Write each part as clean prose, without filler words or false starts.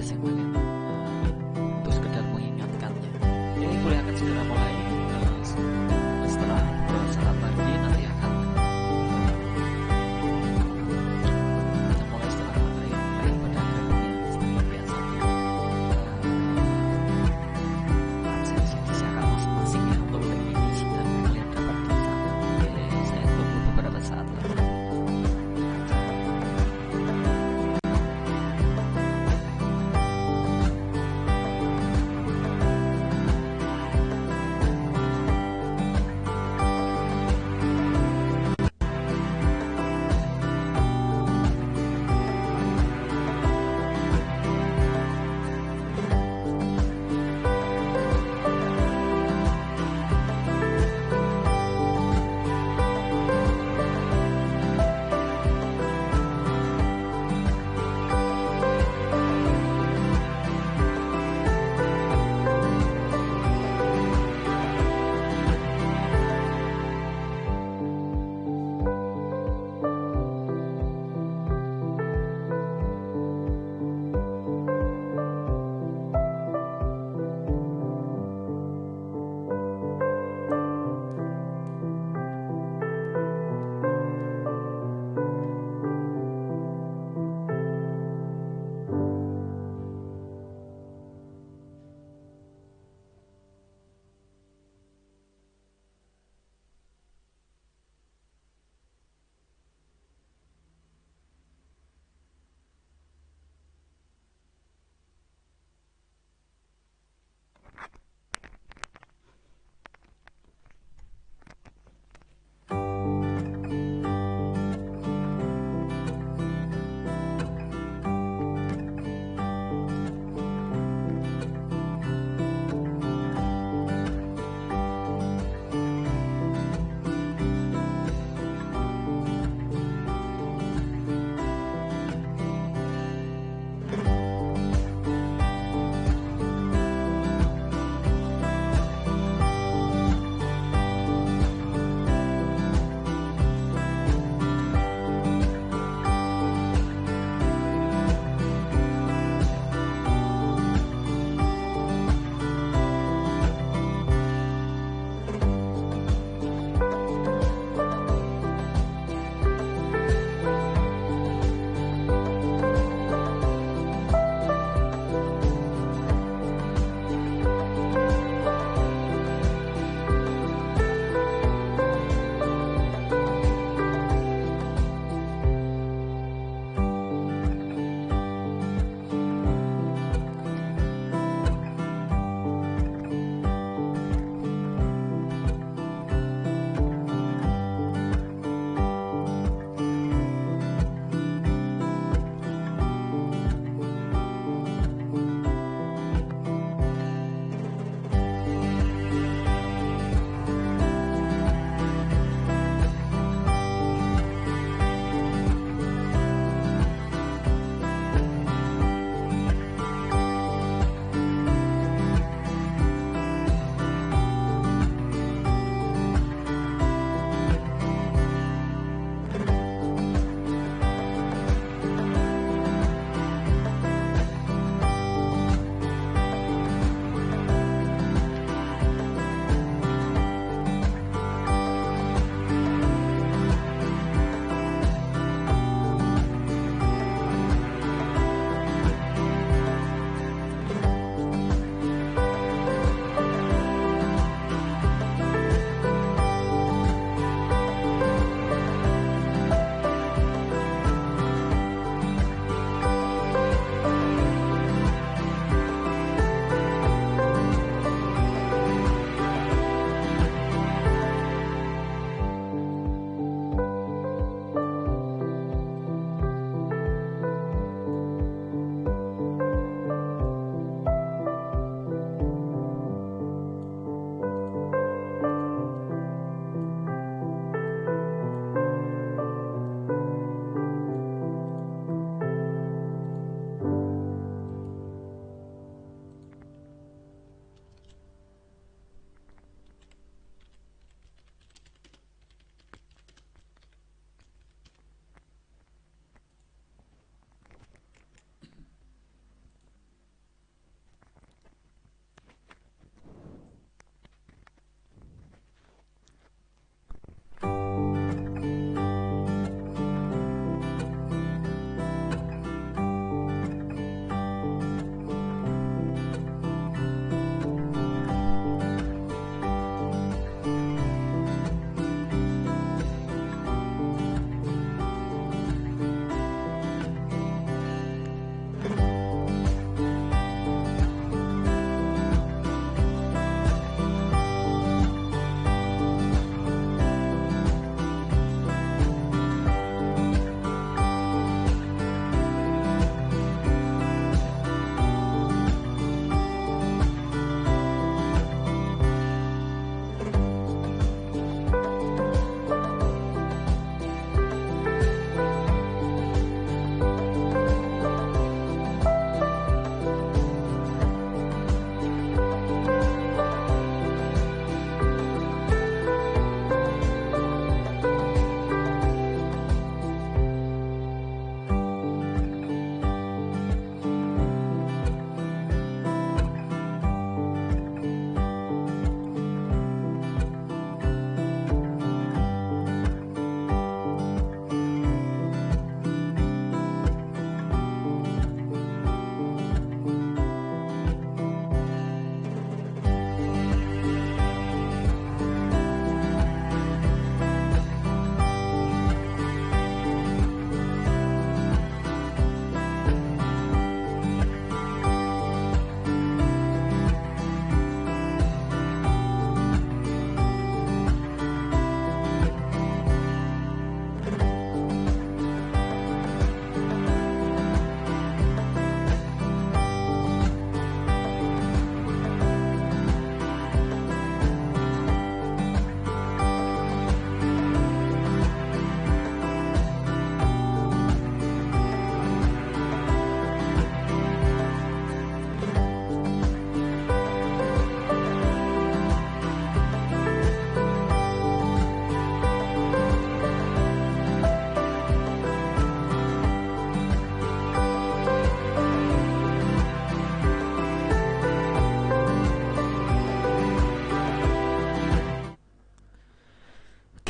sih kalian, untuk sekedar mengingatkannya. Ini kuliah akan segera mulai, setelah saat pagi nanti akan kita mulai setelah maghrib pada seperti biasanya. Absensi akan masing-masing ya untuk ini dan kalian dapat di sana. Oke, saya tunggu beberapa saat lagi.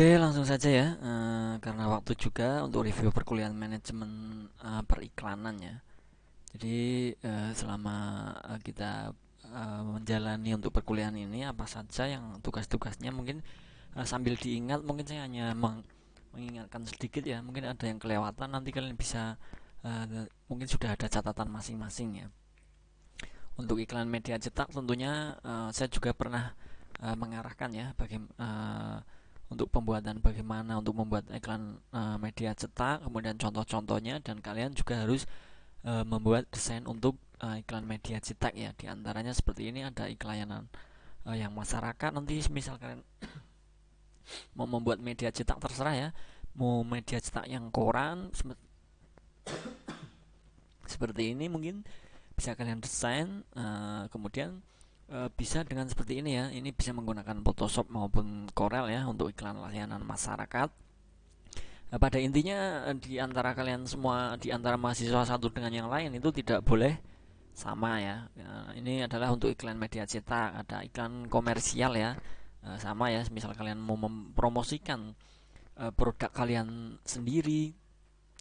Oke, langsung saja ya, karena waktu juga untuk review perkuliahan manajemen periklanan ya. Jadi selama kita menjalani untuk perkuliahan ini apa saja yang tugas-tugasnya mungkin sambil diingat, mungkin saya hanya mengingatkan sedikit ya, mungkin ada yang kelewatan, nanti kalian bisa mungkin sudah ada catatan masing-masing ya. Untuk iklan media cetak tentunya saya juga pernah mengarahkan ya untuk pembuatan bagaimana untuk membuat iklan media cetak, kemudian contoh-contohnya, dan kalian juga harus membuat desain untuk iklan media cetak ya. Di antaranya seperti ini, ada iklanan yang masyarakat. Nanti misal kalian mau membuat media cetak, terserah ya, mau media cetak yang koran seperti ini mungkin bisa kalian desain, kemudian bisa dengan seperti ini ya. Ini bisa menggunakan Photoshop maupun Corel ya untuk iklan layanan masyarakat. Pada intinya di antara kalian semua, di antara mahasiswa satu dengan yang lain itu tidak boleh sama ya. Ini adalah untuk iklan media cetak. Ada iklan komersial ya, sama ya. Misal kalian mau mempromosikan produk kalian sendiri,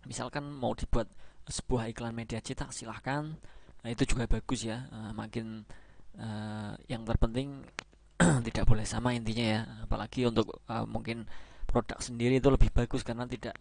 misalkan mau dibuat sebuah iklan media cetak, silahkan. Nah, itu juga bagus ya. Makin yang terpenting tidak boleh sama intinya ya. Apalagi untuk mungkin produk sendiri itu lebih bagus karena tidak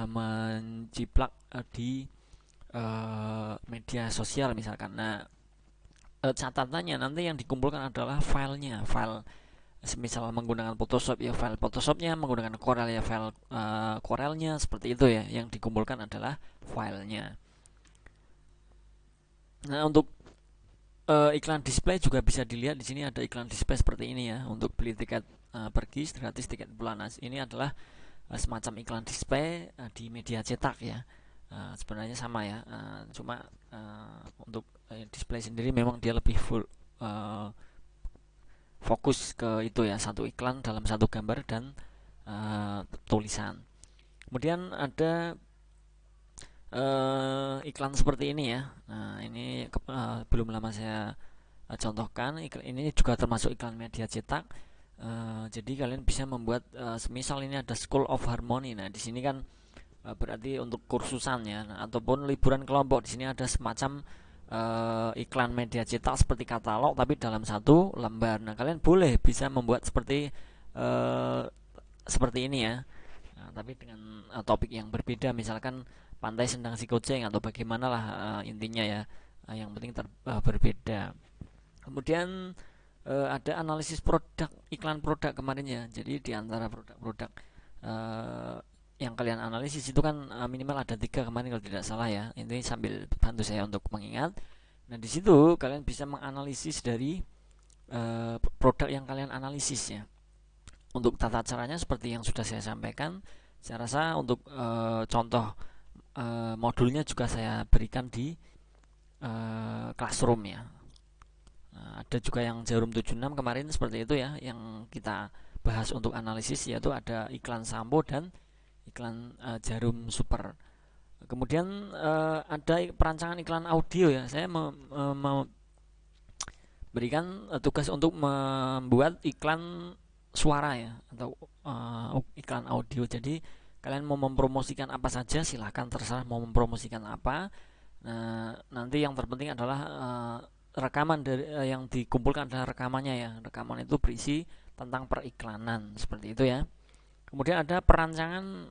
menciplak di media sosial misalkan. Nah, catatannya nanti yang dikumpulkan adalah filenya, file semisal menggunakan Photoshop ya, file Photoshopnya, menggunakan Corel ya, file Corelnya, seperti itu ya. Yang dikumpulkan adalah filenya. Nah, untuk iklan display juga bisa dilihat di sini, ada iklan display seperti ini ya. Untuk beli tiket pergi gratis, tiket pulang. Nah, ini adalah semacam iklan display di media cetak ya. Sebenarnya sama ya, cuma untuk display sendiri memang dia lebih full fokus ke itu ya, satu iklan dalam satu gambar dan tulisan. Kemudian ada iklan seperti ini ya. Nah, ini belum lama saya contohkan. Iklan ini juga termasuk iklan media cetak. Jadi kalian bisa membuat semisal ini ada School of Harmony. Nah, di sini kan berarti untuk kursusan ya. Nah, ataupun liburan kelompok. Di sini ada semacam iklan media cetak seperti katalog tapi dalam satu lembar. Nah, kalian boleh bisa membuat seperti ini ya. Nah, tapi dengan topik yang berbeda, misalkan pantai sendang si kucing atau bagaimana lah, intinya ya. Yang penting berbeda. Kemudian ada analisis produk, iklan produk kemarin ya. Jadi di antara produk-produk yang kalian analisis itu kan minimal ada 3 kemarin kalau tidak salah ya. Ini sambil bantu saya untuk mengingat. Nah, di situ kalian bisa menganalisis dari produk yang kalian analisis ya. Untuk tata caranya seperti yang sudah saya sampaikan. Saya rasa untuk contoh modulnya juga saya berikan di Classroom ya. Nah, ada juga yang Jarum 76 kemarin seperti itu ya, yang kita bahas untuk analisis, yaitu ada iklan sampo dan iklan Jarum Super. Kemudian ada perancangan iklan audio ya. Saya memberikan tugas untuk membuat iklan suara ya, atau iklan audio. Jadi kalian mau mempromosikan apa saja silahkan, terserah mau mempromosikan apa. Nah, nanti yang terpenting adalah rekaman dari yang dikumpulkan adalah rekamannya ya. Rekaman itu berisi tentang periklanan seperti itu ya. Kemudian ada perancangan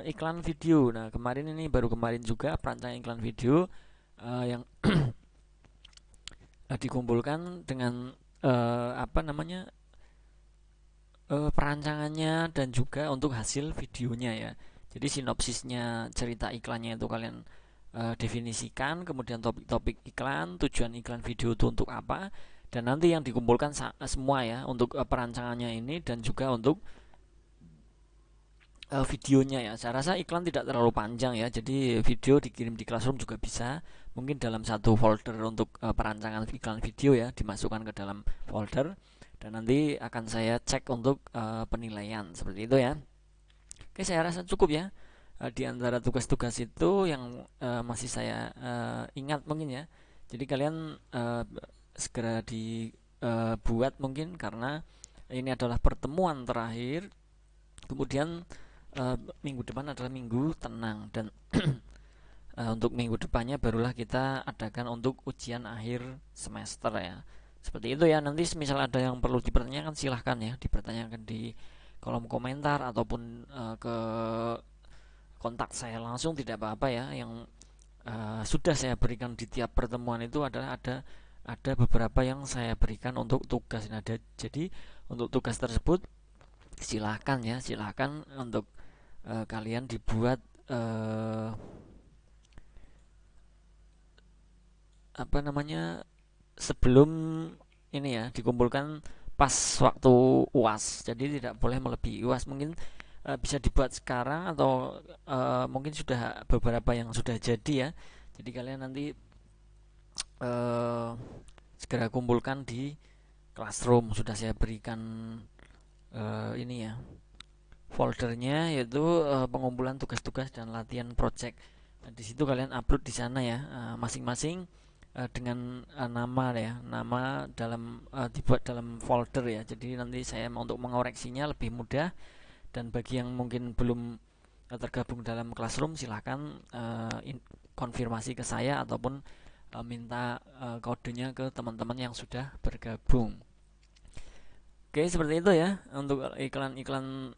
iklan video. Nah, baru kemarin juga perancangan iklan video yang dikumpulkan dengan perancangannya dan juga untuk hasil videonya ya. Jadi sinopsisnya, cerita iklannya itu kalian definisikan, kemudian topik-topik iklan, tujuan iklan video itu untuk apa, dan nanti yang dikumpulkan semua ya untuk perancangannya ini dan juga untuk videonya ya. Saya rasa iklan tidak terlalu panjang ya, jadi video dikirim di Classroom juga bisa, mungkin dalam satu folder untuk perancangan iklan video ya, dimasukkan ke dalam folder dan nanti akan saya cek untuk penilaian seperti itu ya. Oke, saya rasa cukup ya. Di antara tugas-tugas itu yang masih saya ingat mungkin ya. Jadi kalian segera dibuat mungkin, karena ini adalah pertemuan terakhir Kemudian minggu depan adalah minggu tenang, dan untuk minggu depannya barulah kita adakan untuk ujian akhir semester ya. Seperti itu ya. Nanti misal ada yang perlu dipertanyakan, silahkan ya dipertanyakan di kolom komentar ataupun ke kontak saya langsung, tidak apa-apa ya. Yang sudah saya berikan di tiap pertemuan itu adalah ada beberapa yang saya berikan untuk tugas. Nah, jadi untuk tugas tersebut silahkan ya, silahkan untuk kalian dibuat apa namanya, sebelum ini ya dikumpulkan pas waktu UAS. Jadi tidak boleh melebihi UAS. Mungkin bisa dibuat sekarang, atau mungkin sudah beberapa yang sudah jadi ya. Jadi kalian nanti segera kumpulkan di Classroom. Sudah saya berikan ini ya foldernya, yaitu pengumpulan tugas-tugas dan latihan project. Nah, di situ kalian upload di sana ya, masing-masing dengan nama dalam dibuat dalam folder ya. Jadi nanti saya untuk mengoreksinya lebih mudah, dan bagi yang mungkin belum tergabung dalam Classroom, silahkan konfirmasi ke saya ataupun minta kodenya ke teman-teman yang sudah bergabung. Oke, seperti itu ya untuk iklan-iklan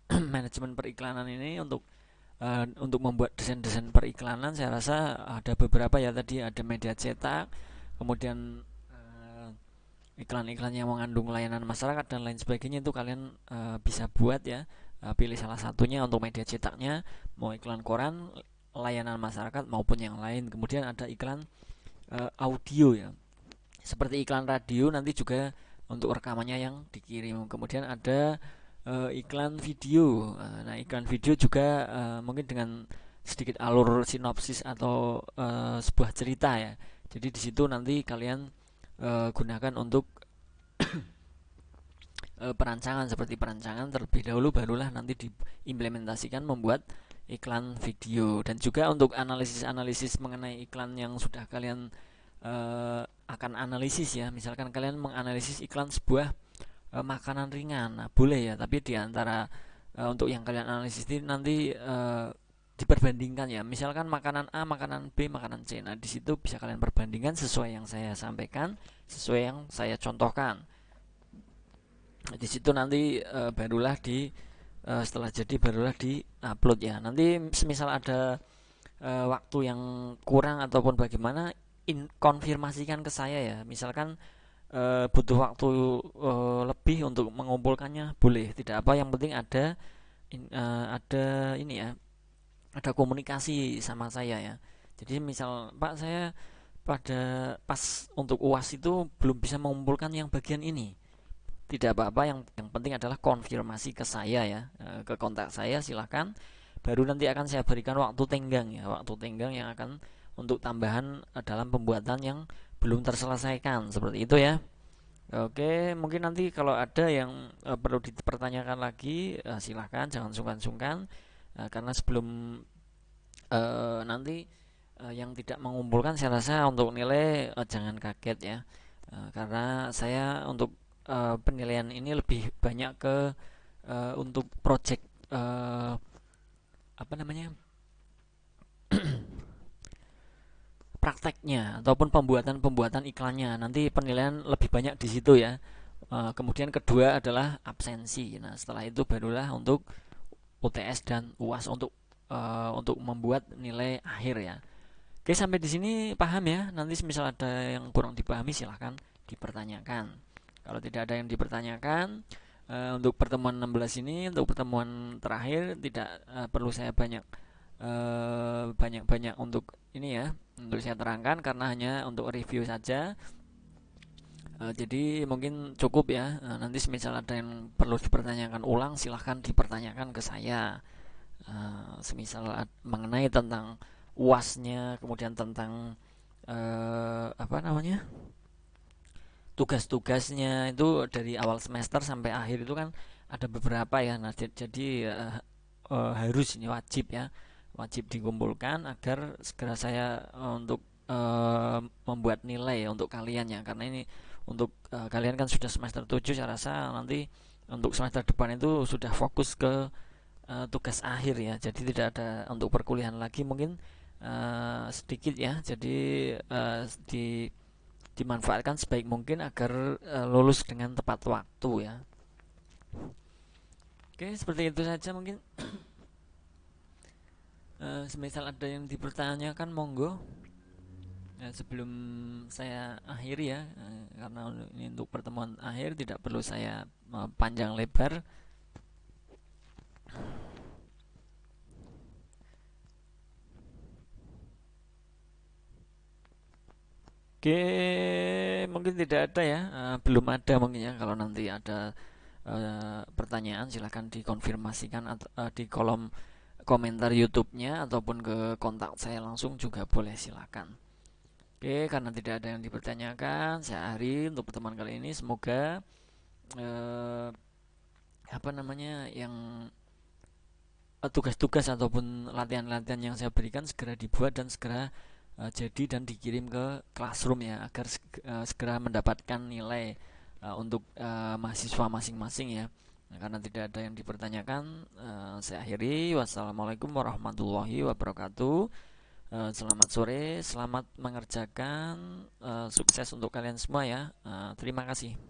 manajemen periklanan ini. Untuk membuat desain-desain periklanan, saya rasa ada beberapa ya. Tadi ada media cetak, kemudian iklan-iklan yang mengandung layanan masyarakat dan lain sebagainya, itu kalian bisa buat ya. Pilih salah satunya untuk media cetaknya, mau iklan koran, layanan masyarakat maupun yang lain. Kemudian ada iklan audio ya, seperti iklan radio, nanti juga untuk rekamannya yang dikirim. Kemudian ada iklan video. Nah, iklan video juga mungkin dengan sedikit alur sinopsis atau sebuah cerita ya. Jadi di situ nanti kalian gunakan untuk perancangan, seperti perancangan terlebih dahulu, barulah nanti diimplementasikan membuat iklan video. Dan juga untuk analisis mengenai iklan yang sudah kalian akan analisis ya. Misalkan kalian menganalisis iklan sebuah makanan ringan, nah boleh ya, tapi di antara untuk yang kalian analisis ini nanti diperbandingkan ya. Misalkan makanan A, makanan B, makanan C. Nah, di situ bisa kalian perbandingkan sesuai yang saya sampaikan, sesuai yang saya contohkan. Di situ nanti barulah setelah jadi barulah di upload ya. Nanti semisal ada waktu yang kurang ataupun bagaimana, konfirmasikan ke saya ya. Misalkan butuh waktu lebih untuk mengumpulkannya, boleh, tidak apa, yang penting ada ini ya, ada komunikasi sama saya ya. Jadi misal, Pak, saya pas untuk UAS itu belum bisa mengumpulkan yang bagian ini, tidak apa-apa, yang penting adalah konfirmasi ke saya ya, ke kontak saya silahkan. Baru nanti akan saya berikan waktu tenggang ya, waktu tenggang yang akan untuk tambahan dalam pembuatan yang belum terselesaikan, seperti itu ya. Oke, mungkin nanti kalau ada yang perlu dipertanyakan lagi, silahkan, jangan sungkan-sungkan, karena sebelum nanti yang tidak mengumpulkan, saya rasa untuk nilai jangan kaget ya, karena saya untuk penilaian ini lebih banyak ke untuk project apa namanya, prakteknya ataupun pembuatan iklannya. Nanti penilaian lebih banyak di situ ya. Kemudian kedua adalah absensi. Nah, setelah itu barulah untuk UTS dan UAS untuk membuat nilai akhir ya. Oke, sampai di sini paham ya. Nanti misal ada yang kurang dipahami, silahkan dipertanyakan. Kalau tidak ada yang dipertanyakan, untuk pertemuan 16 ini, untuk pertemuan terakhir, tidak perlu saya banyak untuk ini ya, untuk saya terangkan, karena hanya untuk review saja. Jadi mungkin cukup ya. Nanti misal ada yang perlu dipertanyakan ulang, silahkan dipertanyakan ke saya. Semisal mengenai tentang UASnya, kemudian tentang apa namanya, tugas-tugasnya itu dari awal semester sampai akhir itu kan ada beberapa ya. Nah, jadi harus, ini wajib ya, wajib dikumpulkan agar segera saya untuk membuat nilai ya untuk kalian ya. Karena ini untuk kalian kan sudah semester 7, saya rasa nanti untuk semester depan itu sudah fokus ke tugas akhir ya, jadi tidak ada untuk perkuliahan lagi mungkin sedikit ya, jadi dimanfaatkan sebaik mungkin agar lulus dengan tepat waktu ya. Oke, seperti itu saja mungkin. Semisal ada yang dipertanyakan monggo. Sebelum saya akhiri ya, karena ini untuk pertemuan akhir tidak perlu saya panjang lebar. Oke, mungkin tidak ada ya, belum ada mungkin ya. Kalau nanti ada pertanyaan silahkan dikonfirmasikan atau di kolom komentar YouTube-nya ataupun ke kontak saya langsung juga boleh, silakan. Oke, karena tidak ada yang dipertanyakan, saya akhiri untuk pertemuan kali ini. Semoga yang tugas-tugas ataupun latihan-latihan yang saya berikan segera dibuat dan segera jadi dan dikirim ke classroom ya, agar segera mendapatkan nilai untuk mahasiswa masing-masing ya. Nah, karena tidak ada yang dipertanyakan, saya akhiri. Wassalamualaikum warahmatullahi wabarakatuh. Selamat sore, selamat mengerjakan, sukses untuk kalian semua ya. Terima kasih.